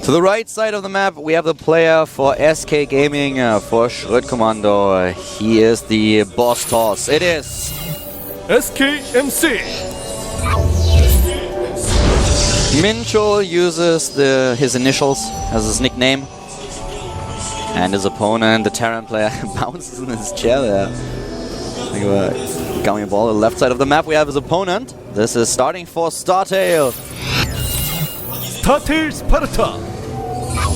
To the right side of the map, we have the player for SK Gaming, for Schrödkommando. He is the boss toss. It is SKMC. Minchul uses his initials as his nickname. And his opponent, the Terran player, bounces in his chair there. Gummy ball on the left side of the map, we have his opponent. This is starting for Startail. Startail Sparta.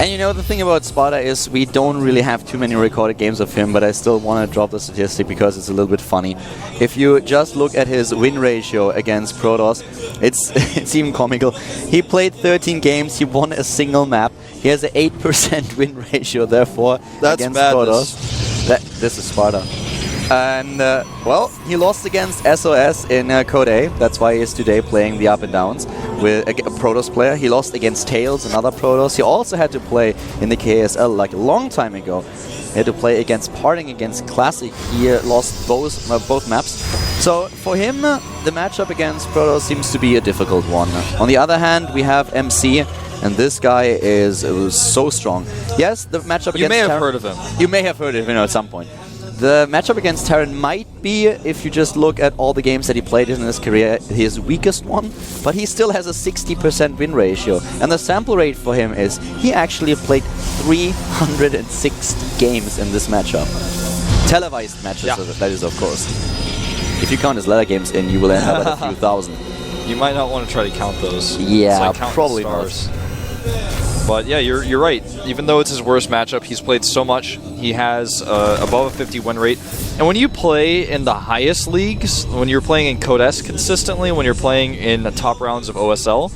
And you know, the thing about Sparta is we don't really have too many recorded games of him, but I still want to drop the statistic because it's a little bit funny. If you just look at his win ratio against Protoss, it's even comical. He played 13 games, he won a single map. He has an 8% win ratio, therefore, against Protoss. This is Sparta. And, well, he lost against SOS in Code A. That's why he's today playing the Up&Downs with a Protoss player. He lost against Tails, another Protoss. He also had to play in the GSL like a long time ago. He had to play against Parting, against Classic. He lost both maps. So for him, the matchup against Protoss seems to be a difficult one. On the other hand, we have MC. And this guy is so strong. Yes, the matchup against You may have Terran, heard of him. You may have heard of him at some point. The matchup against Terran might be, if you just look at all the games that he played in his career, his weakest one, but he still has a 60% win ratio. And the sample rate for him is, he actually played 306 games in this matchup. Televised matches, that is, of course. If you count his ladder games in, you will end up at a few thousand. You might not want to try to count those. Yeah, like probably stars. But yeah, you're right. Even though it's his worst matchup, he's played so much. He has above a 50 win rate. And when you play in the highest leagues, when you're playing in Code S consistently, when you're playing in the top rounds of OSL,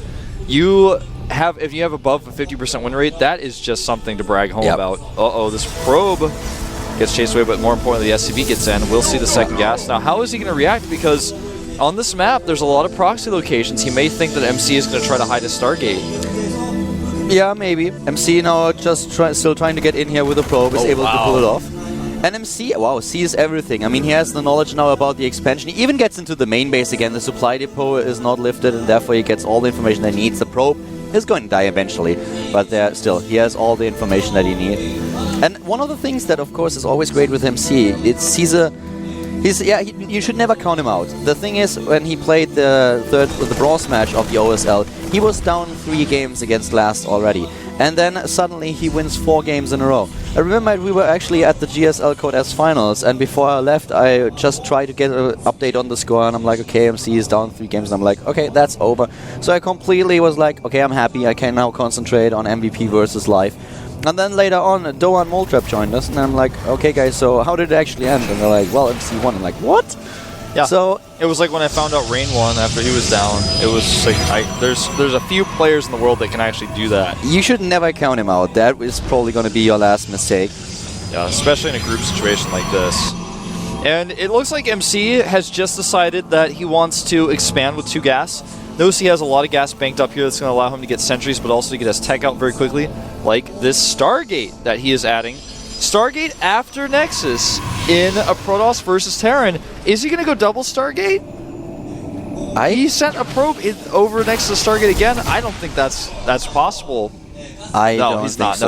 if you have above a 50% win rate, that is just something to brag home about. Uh-oh, this probe gets chased away, but more importantly, the SCV gets in. We'll see the second gas. Now, how is he going to react? Because on this map, there's a lot of proxy locations. He may think that MC is going to try to hide a Stargate. Yeah, maybe. MC now just still trying to get in here with a probe, is able to pull it off. And MC, sees everything. I mean, he has the knowledge now about the expansion. He even gets into the main base again. The supply depot is not lifted, and therefore he gets all the information that he needs. The probe is going to die eventually, but still, he has all the information that he needs. And one of the things that, of course, is always great with MC, you should never count him out. The thing is, when he played the bronze match of the OSL, he was down 3 games against last already. And then suddenly he wins 4 games in a row. I remember we were actually at the GSL Code S finals, and before I left, I just tried to get an update on the score, and I'm like, okay, MC is down 3 games, and I'm like, okay, that's over. So I completely was like, okay, I'm happy, I can now concentrate on MVP versus live. And then later on, Doa and Moltrap joined us, and I'm like, okay guys, so how did it actually end? And they're like, well, MC won. I'm like, what? Yeah. So it was like when I found out Rain won after he was down. It was like, there's a few players in the world that can actually do that. You should never count him out. That is probably going to be your last mistake. Yeah, especially in a group situation like this. And it looks like MC has just decided that he wants to expand with 2 gas. Notice he has a lot of gas banked up here that's going to allow him to get sentries, but also to get his tech out very quickly, like this Stargate that he is adding. Stargate after Nexus in a Protoss versus Terran. Is he going to go double Stargate? He sent a probe over next to Stargate again. I don't think that's possible. No, he's not.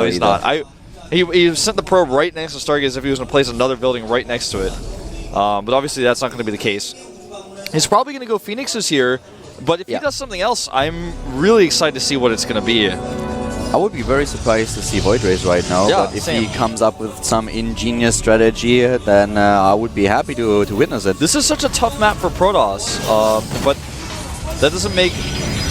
He sent the probe right next to Stargate as if he was going to place another building right next to it. But obviously that's not going to be the case. He's probably going to go Phoenixes here. But if he does something else, I'm really excited to see what it's going to be. I would be very surprised to see Void Rays right now, but if he comes up with some ingenious strategy, then I would be happy to witness it. This is such a tough map for Protoss, but that doesn't make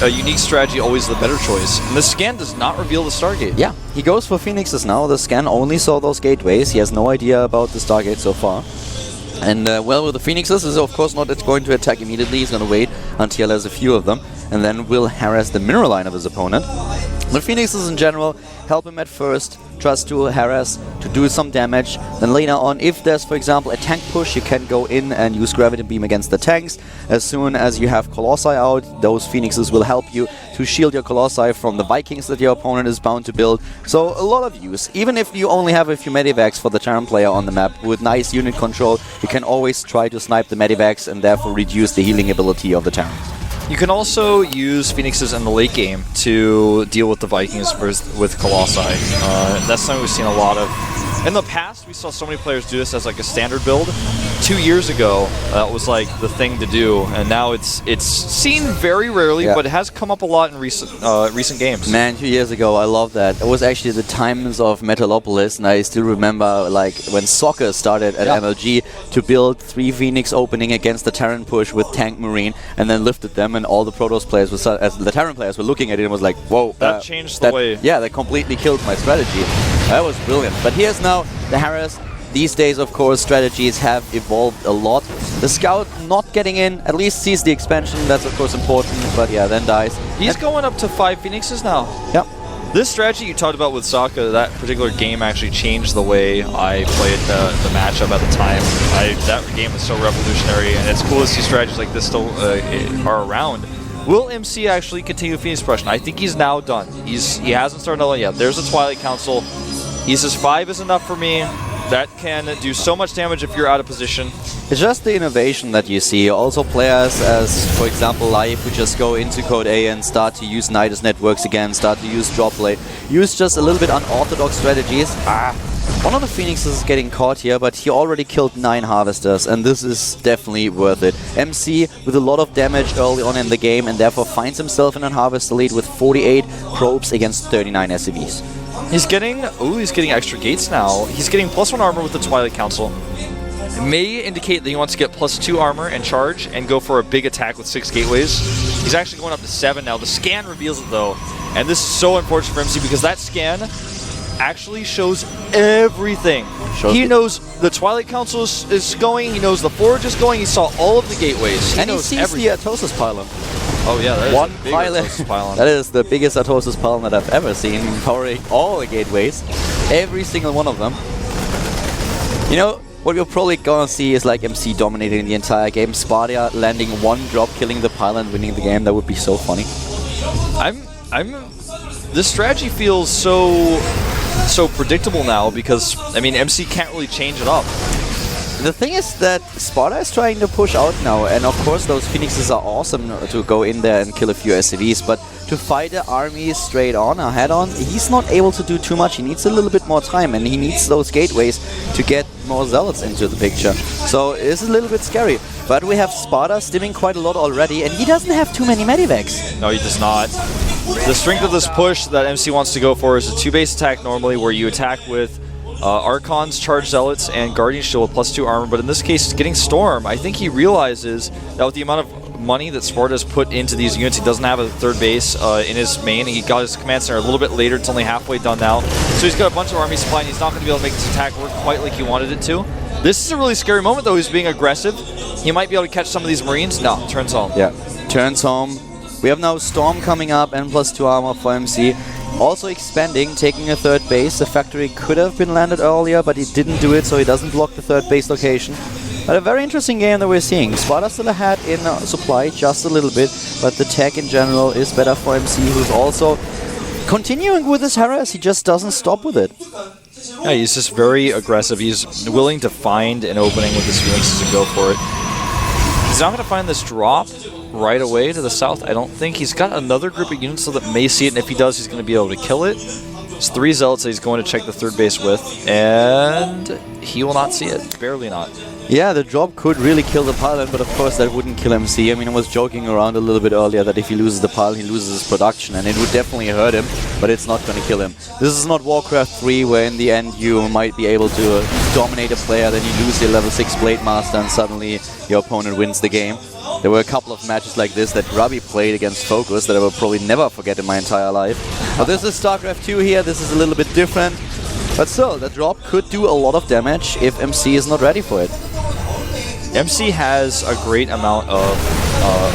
a unique strategy always the better choice. And the scan does not reveal the Stargate. Yeah, he goes for Phoenixes now. The scan only saw those gateways. He has no idea about the Stargate so far. And well, with the Phoenixes, is of course not going to attack immediately. He's going to wait until there's a few of them, and then will harass the mineral line of his opponent. The Phoenixes in general help him at first, just to harass, to do some damage. Then later on, if there's, for example, a tank push, you can go in and use Gravity Beam against the tanks. As soon as you have Colossi out, those Phoenixes will help you to shield your Colossi from the Vikings that your opponent is bound to build. So a lot of use. Even if you only have a few Medivacs for the Terran player on the map, with nice unit control, you can always try to snipe the Medivacs and therefore reduce the healing ability of the Terrans. You can also use Phoenixes in the late game to deal with the Vikings with Colossi. That's something we've seen a lot of. In the past, we saw so many players do this as like a standard build. 2 years ago, that was like the thing to do, and now it's seen very rarely, but it has come up a lot in recent games. Man, 2 years ago, I love that. It was actually the times of Metalopolis, and I still remember like when soccer started at MLG to build 3 Phoenix opening against the Terran push with Tank Marine, and then lifted them, and all the Protoss players, as the Terran players were looking at it, and was like, whoa. That changed the way. Yeah, that completely killed my strategy. That was brilliant. But here's now the Harris. These days, of course, strategies have evolved a lot. The Scout not getting in, at least sees the expansion. That's, of course, important, but yeah, then dies. He's going up to 5 Phoenixes now. Yep. This strategy you talked about with Sokka, that particular game actually changed the way I played the matchup at the time. That game was so revolutionary, and it's cool to see strategies like this still are around. Will MC actually continue Phoenix suppression? I think he's now done. He hasn't started another yet. There's a Twilight Council. He says 5 is enough for me. That can do so much damage if you're out of position. It's just the innovation that you see. Also players as, for example, Live, who just go into Code A and start to use Nidus networks again, start to use drop blade, use just a little bit unorthodox strategies. One of the Phoenixes is getting caught here, but he already killed 9 Harvesters, and this is definitely worth it. MC with a lot of damage early on in the game, and therefore finds himself in a Harvester lead with 48 probes against 39 SCVs. He's getting extra gates now. He's getting +1 armor with the Twilight Council. It may indicate that he wants to get +2 armor and charge and go for a big attack with 6 gateways. He's actually going up to 7 now. The scan reveals it though, and this is so unfortunate for MC because that scan actually shows everything. He knows the Twilight Council is going, he knows the Forge is going, he saw all of the gateways. He knows everything. He sees the Atosis pylon. Oh yeah, that is one a big Atosis pylon. That is the biggest Atosis pylon that I've ever seen, powering all the gateways. Every single one of them. You know, what we're probably gonna see is like MC dominating the entire game. Sparta landing 1 drop, killing the pylon, winning the game. That would be so funny. This strategy feels so predictable now because, I mean, MC can't really change it up. The thing is that Sparta is trying to push out now, and of course those Phoenixes are awesome to go in there and kill a few SCVs, but to fight the army straight on, or head on, he's not able to do too much. He needs a little bit more time, and he needs those gateways to get more Zealots into the picture. So it's a little bit scary, but we have Sparta stimming quite a lot already, and he doesn't have too many medivacs. No, he does not. The strength of this push that MC wants to go for is a 2-base attack normally, where you attack with Archons, Charged Zealots, and Guardian Shield with +2 armor, but in this case, getting Storm, I think he realizes that with the amount of money that Sparta has put into these units, he doesn't have a 3rd base in his main. He got his command center a little bit later, it's only halfway done now. So he's got a bunch of army supply, and he's not going to be able to make this attack work quite like he wanted it to. This is a really scary moment, though. He's being aggressive. He might be able to catch some of these Marines. No, turns home. Yeah, turns home. We have now Storm coming up and +2 armor for MC. Also expanding, taking a 3rd base. The factory could have been landed earlier, but he didn't do it, so he doesn't block the 3rd base location. But a very interesting game that we're seeing. Sparta still ahead in supply, just a little bit, but the tech in general is better for MC, who's also continuing with his harass. He just doesn't stop with it. Yeah, he's just very aggressive. He's willing to find an opening with his Phoenixes and go for it. He's not going to find this drop right away to the south, I don't think. He's got another group of units that may see it, and if he does, he's going to be able to kill it. There's 3 Zealots that he's going to check the 3rd base with, and he will not see it. Barely not. Yeah, the drop could really kill the pylon, but of course that wouldn't kill MC. I mean, I was joking around a little bit earlier that if he loses the pylon, he loses his production, and it would definitely hurt him, but it's not going to kill him. This is not Warcraft 3, where in the end you might be able to dominate a player, then you lose your level 6 Blade Master, and suddenly your opponent wins the game. There were a couple of matches like this that Grubby played against Focus that I will probably never forget in my entire life. But this is Starcraft 2 here, this is a little bit different. But still, the drop could do a lot of damage if MC is not ready for it. MC has a great amount of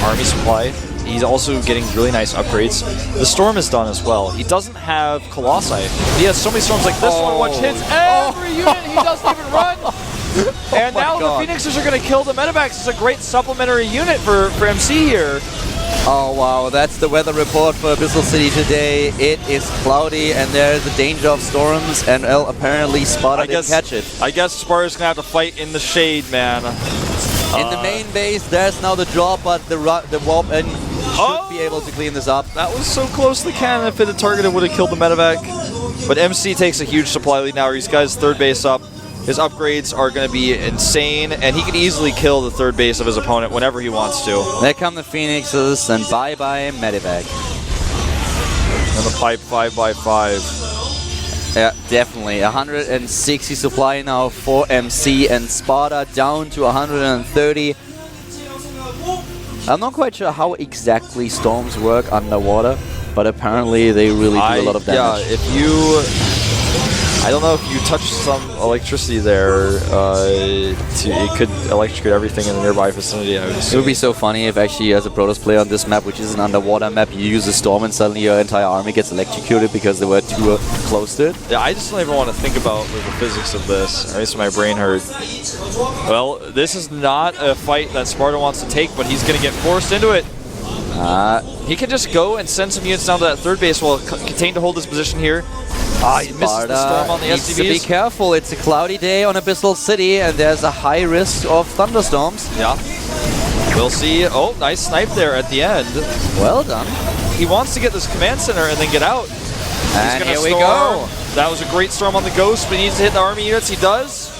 army supply. He's also getting really nice upgrades. The Storm is done as well. He doesn't have Colossi. He has so many Storms like this one, which hits every unit. He doesn't even run. And now the Phoenixes are going to kill the Medivacs. It's a great supplementary unit for MC here. Oh wow, that's the weather report for Abyssal City today. It is cloudy and there is a danger of storms, and well, apparently Sparta didn't catch it. I guess Sparta's going to have to fight in the shade, man. In the main base, there's now the drop, but the warp in should be able to clean this up. That was so close to the cannon. If it had targeted, would have killed the medevac. But MC takes a huge supply lead now. He's got his third base up. His upgrades are going to be insane, and he can easily kill the third base of his opponent whenever he wants to. There come the Phoenixes, and bye-bye medevac. And the pipe 5x5. Yeah, definitely. 160 supply now for MC, and Sparta down to 130. I'm not quite sure how exactly storms work underwater, but apparently they really do a lot of damage. Yeah, if you... I don't know if you touch some electricity there, it could electrocute everything in the nearby vicinity. I would It would be so funny if actually, as a Protoss player on this map, which is an underwater map, you use a storm and suddenly your entire army gets electrocuted because they were too close to it. Yeah, I just don't even want to think about the physics of this. It makes my brain hurt. Well, this is not a fight that Sparta wants to take, but he's going to get forced into it. He can just go and send some units down to that third base while contain to hold his position here. He misses the storm on the needs SCVs. to be careful. It's a cloudy day on Abyssal City, and there's a high risk of thunderstorms. Yeah. We'll see. Oh, nice snipe there at the end. Well done. He wants to get this command center and then get out. And here we go. That was a great storm on the Ghost, but he needs to hit the army units. He does.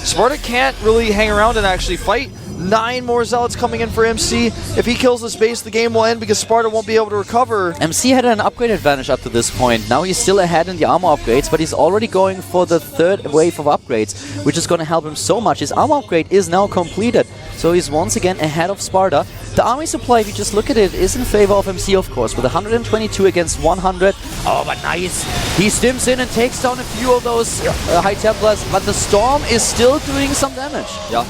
Sparta can't really hang around and actually fight. 9 more Zealots coming in for MC. If he kills this base, the game will end because Sparta won't be able to recover. MC had an upgrade advantage up to this point. Now he's still ahead in the armor upgrades, but he's already going for the third wave of upgrades, which is going to help him so much. His armor upgrade is now completed, so he's once again ahead of Sparta. The army supply, if you just look at it, is in favor of MC, of course, with 122 against 100. Oh, but nice. He stims in and takes down a few of those High Templars, but the Storm is still doing some damage. Yeah.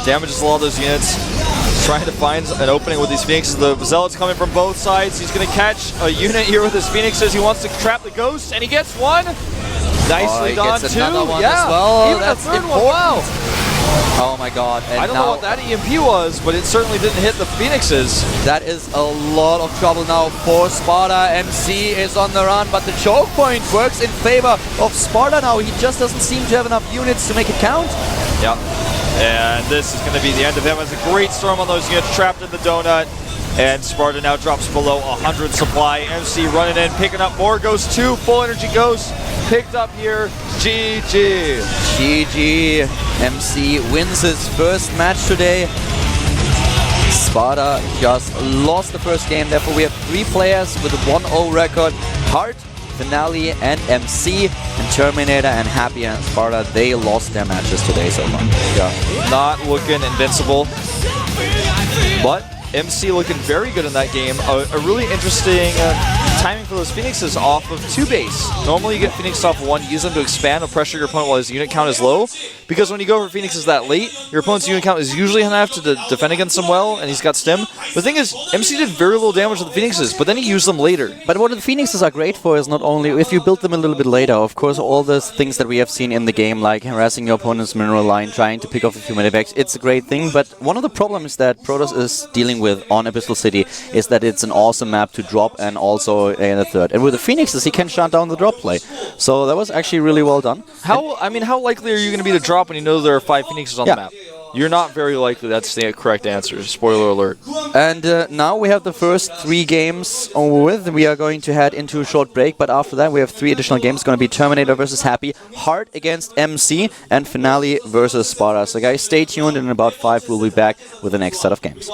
Damages a lot of those units. Trying to find an opening with these Phoenixes. The Zealots coming from both sides. He's going to catch a unit here with his Phoenixes. He wants to trap the Ghosts, and he gets one. Nicely done, gets too. another one yeah, as well. Even That's a third important. one. Wow. Oh my god. And I don't know what that EMP was, but it certainly didn't hit the Phoenixes. That is a lot of trouble now for Sparta. MC is on the run, but the choke point works in favor of Sparta now. He just doesn't seem to have enough units to make it count. Yep. And this is going to be the end of him. It's a great storm on those units trapped in the donut. And Sparta now drops below 100 supply. MC running in, picking up more Ghosts, 2 full energy Ghosts picked up here. GG. GG. MC wins his first match today. Sparta just lost the first game. Therefore, we have 3 players with a 1-0 record. Hart, Finale, and MC. And Terminator and Happy and Sparta, they lost their matches today so far. Yeah, not looking invincible. But MC looking very good in that game. A really interesting timing for those Phoenixes off of 2 base. Normally you get Phoenix off 1, use them to expand or pressure your opponent while his unit count is low. Because when you go for Phoenixes that late, your opponent's unit count is usually enough to defend against them well, and he's got stim. The thing is, MC did very little damage to the Phoenixes, but then he used them later. But what the Phoenixes are great for is not only, if you build them a little bit later, of course, all those things that we have seen in the game, like harassing your opponent's mineral line, trying to pick off a few medevacs, it's a great thing. But one of the problems that Protoss is dealing with on Abyssal City is that it's an awesome map to drop and also in a third. And with the Phoenixes, he can shut down the drop play. So that was actually really well done. How likely are you going to be to drop when you know there are 5 Phoenixes on the map? You're not very likely. That's the correct answer. Spoiler alert. And now we have the first 3 games over with. We are going to head into a short break, but after that we have 3 additional games. It's going to be Terminator versus Happy, Hart against MC, and Finale versus Sparta. So guys, stay tuned. In about 5 we'll be back with the next set of games.